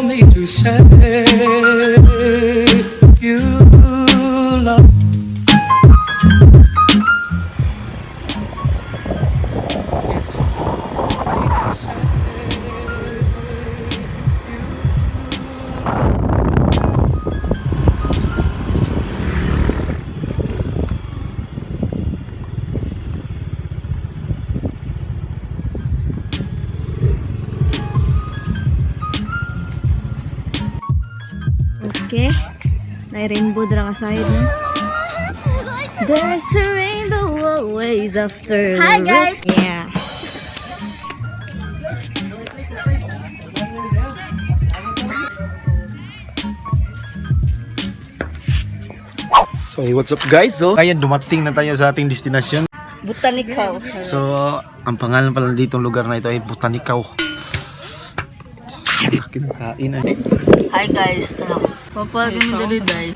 me to say you love. Okay, may rainbow dra ka side no? There's a rainbow always after. Hi guys! Yeah. So hey, what's up guys? So ngayon dumating na tayo sa ating destinasyon. Botanical. So ang pangalan pala ditong lugar na ito ay Botanical. Kinakain ay. Hi guys, papagay mi dali day.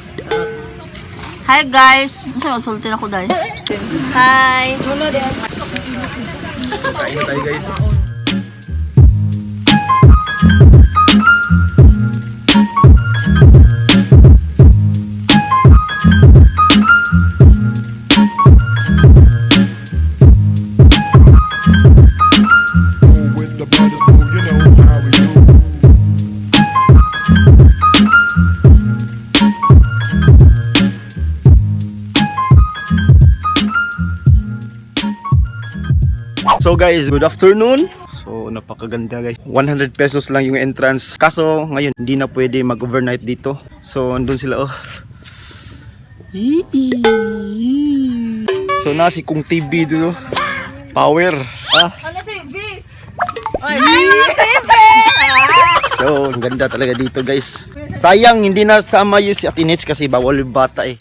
Hi guys, unsa sulti na ko day? Hi. Kain na tayo guys. So guys, good afternoon. So napakaganda guys. 100 pesos lang yung entrance. Kaso ngayon hindi na pwede mag-overnight dito. So andun sila oh. So nasi kong TV dito. Power. Ano si B? So ang ganda talaga dito guys. Sayang hindi na sama yung si Atinich kasi bawal yung bata eh.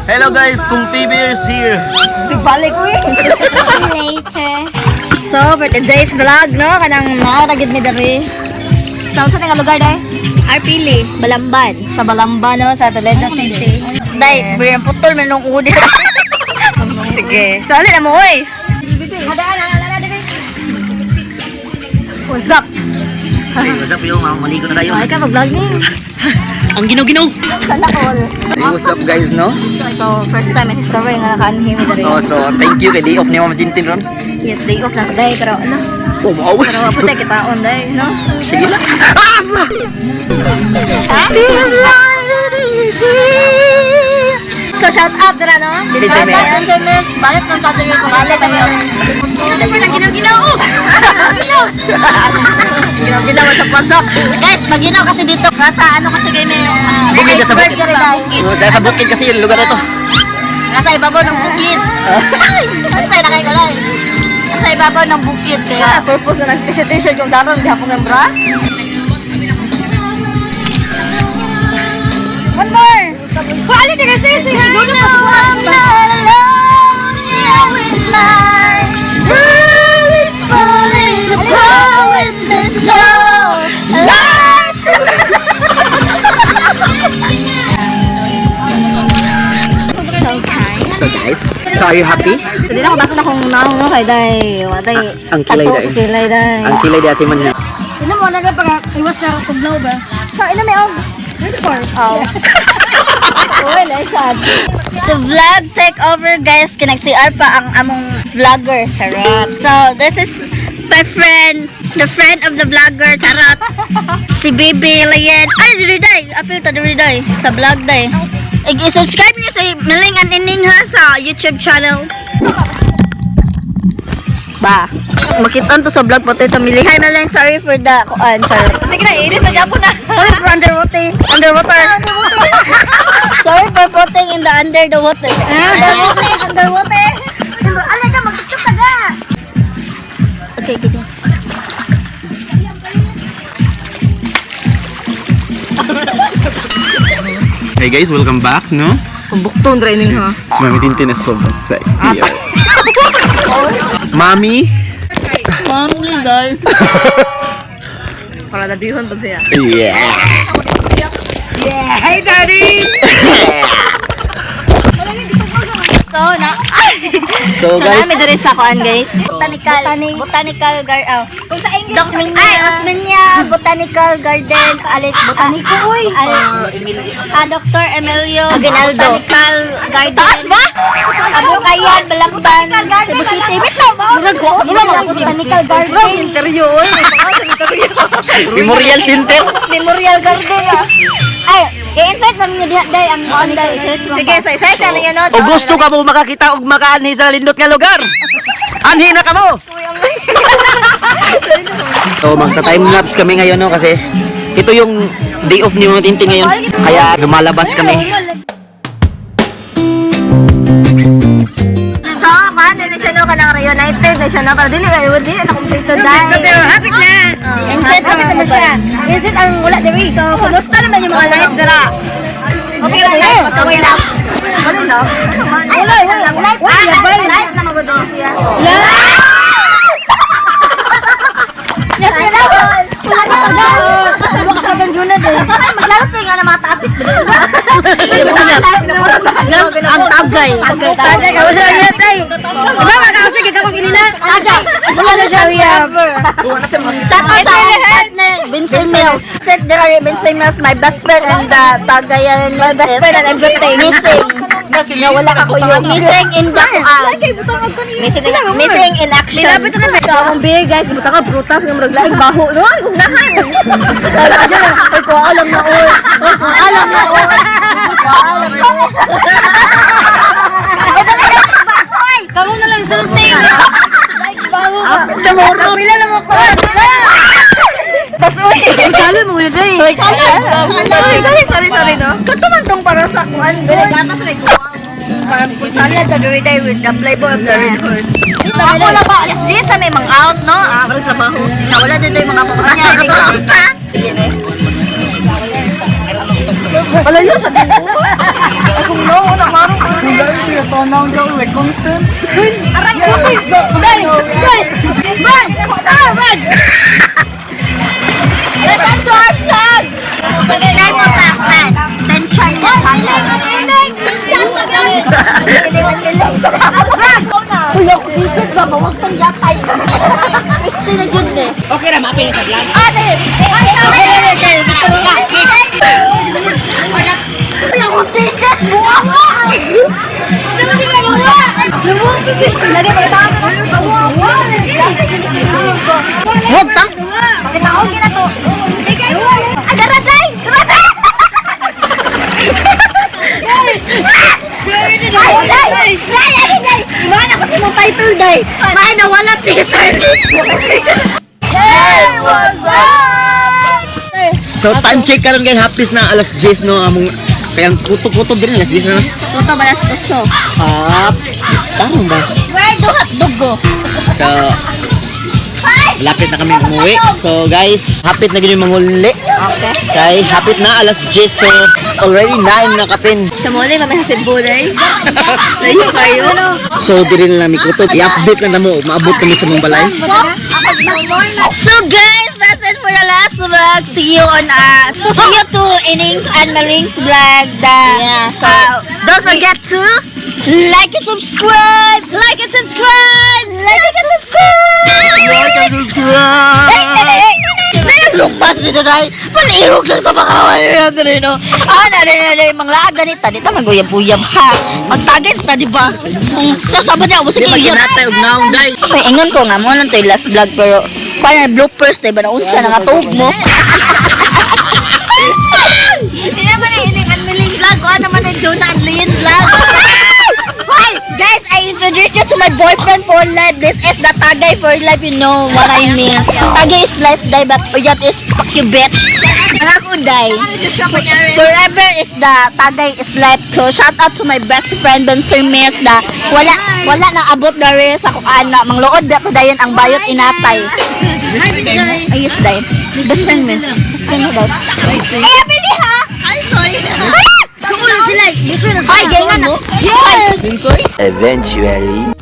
Hello guys, Kung TV is here. Balik ko later. So for today's vlog no, kanang naaragid mi diri. Sa nga lugar day? Arpili, Balamban. Sa Balamban no, sa Toledo City. Day, buyan putol man nung udi. Sige, so alin na mo oy. What's up? Hey, what's up yung maligo na tayo. Ay ka mag-vlogging. Ang ginaw-ginaw. Sana all. Hey, what's up guys no? So first time in history nga nakaanhi mi diri. Oh, so thank you kay day off ni Mama Tintin ron. Yes, day off na today pero ano? Oh, maawas. Pero puti kita on day, no? Sige lang. So shout out na no? Balik ng tatlo yung pangalan tayo. Ito pa nang ginaw-ginaw. Ginaw-ginaw sa pasok. Guys, maginaw kasi dito. Nasa ano kasi kayo may Bukid ka sa bukid. bukid. Dahil sa bukid kasi yung lugar na to. Nasa ibabaw ng bukid. Ano tayo na kayo kalay? Nasa ibabaw ng bukid. Kaya purpose na nag-t-shirt yung daron. Hindi hapong ng bra. One more! Paano ka kasi? Sige, go na pa. I'm not alone. Yeah, with my world is falling apart when there's no light. So guys, so are you happy? Hindi na ako basta na kung naong mo kay day. Watay. Ang kilay day. Kilay day. Ang kilay di ati man niya. Ino mo na pag iwas sa tugnaw ba? Ha, ino may og. Of course. Oh. Well, I sad. So vlog take over guys. Kinag-CR pa ang among vlogger. Charot. So this is my friend. The friend of the vlogger. Charot. Si Bibi Layan. Ay, diri day. Apil ta diri day. Sa vlog day. I-subscribe niyo sa Miling and Ining ha sa YouTube channel. Ba. Makitaan to sa vlog pati sa Miling. Hi Miling, sorry for the sorry. Sige na, edit na po na. Sorry for underwater. Sorry for floating in the under the water. Underwater. Alay ka, mag-tiktok ka ga. Okay, okay. Hey guys, welcome back, no? Kumbukton training ha. Si Mami Tintin is so sexy. Mami? Mami, guys. Para nadihon pa siya. Yeah. Yeah, hey daddy! So guys, nami diri sa kuan guys. Botanical garden. Kung sa English Osmeña Botanical Garden, alit botaniko oy. Dr. Emilio Aguinaldo Botanical Garden. Taas ba? Abukayan, Balakban, Cebu City. Bitaw ba? Botanical Garden. Interior. Memorial Center. Memorial Garden. Ay, i-insert namin yung diha day ang online. Sige, sa insert na niyo no. O gusto ka mo makakita og makaanhi sa lindot nga lugar? Anhi na ka mo! So magsa-time-lapse kami ngayon no kasi ito yung day off ni Mami Tintin ngayon. Kaya lumalabas kami. So, paano na siya no kanang reunited na siya no para dili na kompleto dahil. Pero happy na. Insert naman siya. Insert ang wala diri. So, kumusta naman yung mga live dira? Okay lang, live. Basta way lang. Ano no? Ay, lang live. Live na mabudo siya. Yes, maglaro tayo nga na mga topic. Ang tagay. Tagay ka. Wala niya tayo. Diba makakasig ka kung sinila? Tagay. Ano siya? Shout out sa partner, Vincent Mills. Said there are Vincent Mills, my best friend and Tagayan. My best friend and everything. Missing. Wala ka ko yung missing in the missing in action. Nilapit na naman. So, akong beer guys, buta ka prutas ng maraglaing baho. No, kung nahan. Ay, kung alam na oy. Alam na oy. Alam na oy. Kamu na lang sulting. Like baho ka. Chamorro. Pila lang ako. Pasoy. Chalo mo yun eh. Sorry no. Katuman tong para sa kuhan. Gatas na ikuha. Parang salad sa Doriday with the flavor of the red horse. Ako lang ba? Alas 10 na may mga out, no? Walang trabaho. Nawala din tayo mga pumunta niya. Hindi ko isa. Wala yun sa din mo. Kung no, namarong ko. Wala yun siya. Tonang daw. Like constant. Aray ko. Day! Run! Let's go outside! Pagkilan mo sa akin. Tension mo sa akin. Kuya, kung isip ba, mawag kang yatay. Isti na dyan eh. Okay na, mapili sa vlog. Ate! Kuya, kung t-shirt mo ako! Lagi pa itahan ka na sa Huwag ta! Pakitaon ka na to. Agaraday! Mana kasi mong title, day. May nawala t-shirt. So time check karon kay hapis na alas 10 no among kaya kutob din alas 10 na. Tuto balas 8. Tarong ba? Where do hotdog go? So lapit na kami umuwi. So guys, hapit na gini manguli. Okay. Kay hapit na alas 10 so already 9 na kapin. Sa muli, kami sa Cebu, day. Layo kayo. So diri na namin kutob. I-update lang na mo maabot kami sa mong balay. So guys, that's it for the last vlog. See you on see you to Innings and Miling's vlog. So don't forget to like and subscribe. Like and subscribe. Like and subscribe. May naglumpas dito dahil panirog lang sa mga kawalan rin, no? Mga laag ganita, dito maguyab-uyab ha. Magtagay na, di ba? So, sabad niya, ubusig Di ba iyo. kinatay og naong day? Ay, ingon ko nga mo lang to yung last vlog, pero parang bloopers, diba, na unsa na nga tuog mo. Hindi naman yung Ining and Miling vlog, o naman yung Jonah and Leon vlog. Hi! Guys, I introduced you to my boyfriend for life. This is the Tagay for life, you know what I mean. Tagay is life, day, but Uyat is fuck you, bitch. Ang ako, day. Forever is the Tagay is life. So, shout out to my best friend, Ben Sir Miss, da wala nang abot na rin sa kukaan na manglood ba ko dayon ang bayot inatay. Ay, yes, day. Best friend mo. Best friend mo, day. Emily, ha? Ay, sorry. Kamulo sila. Ay, gay nga na. Yes! Binsoy? Eventually.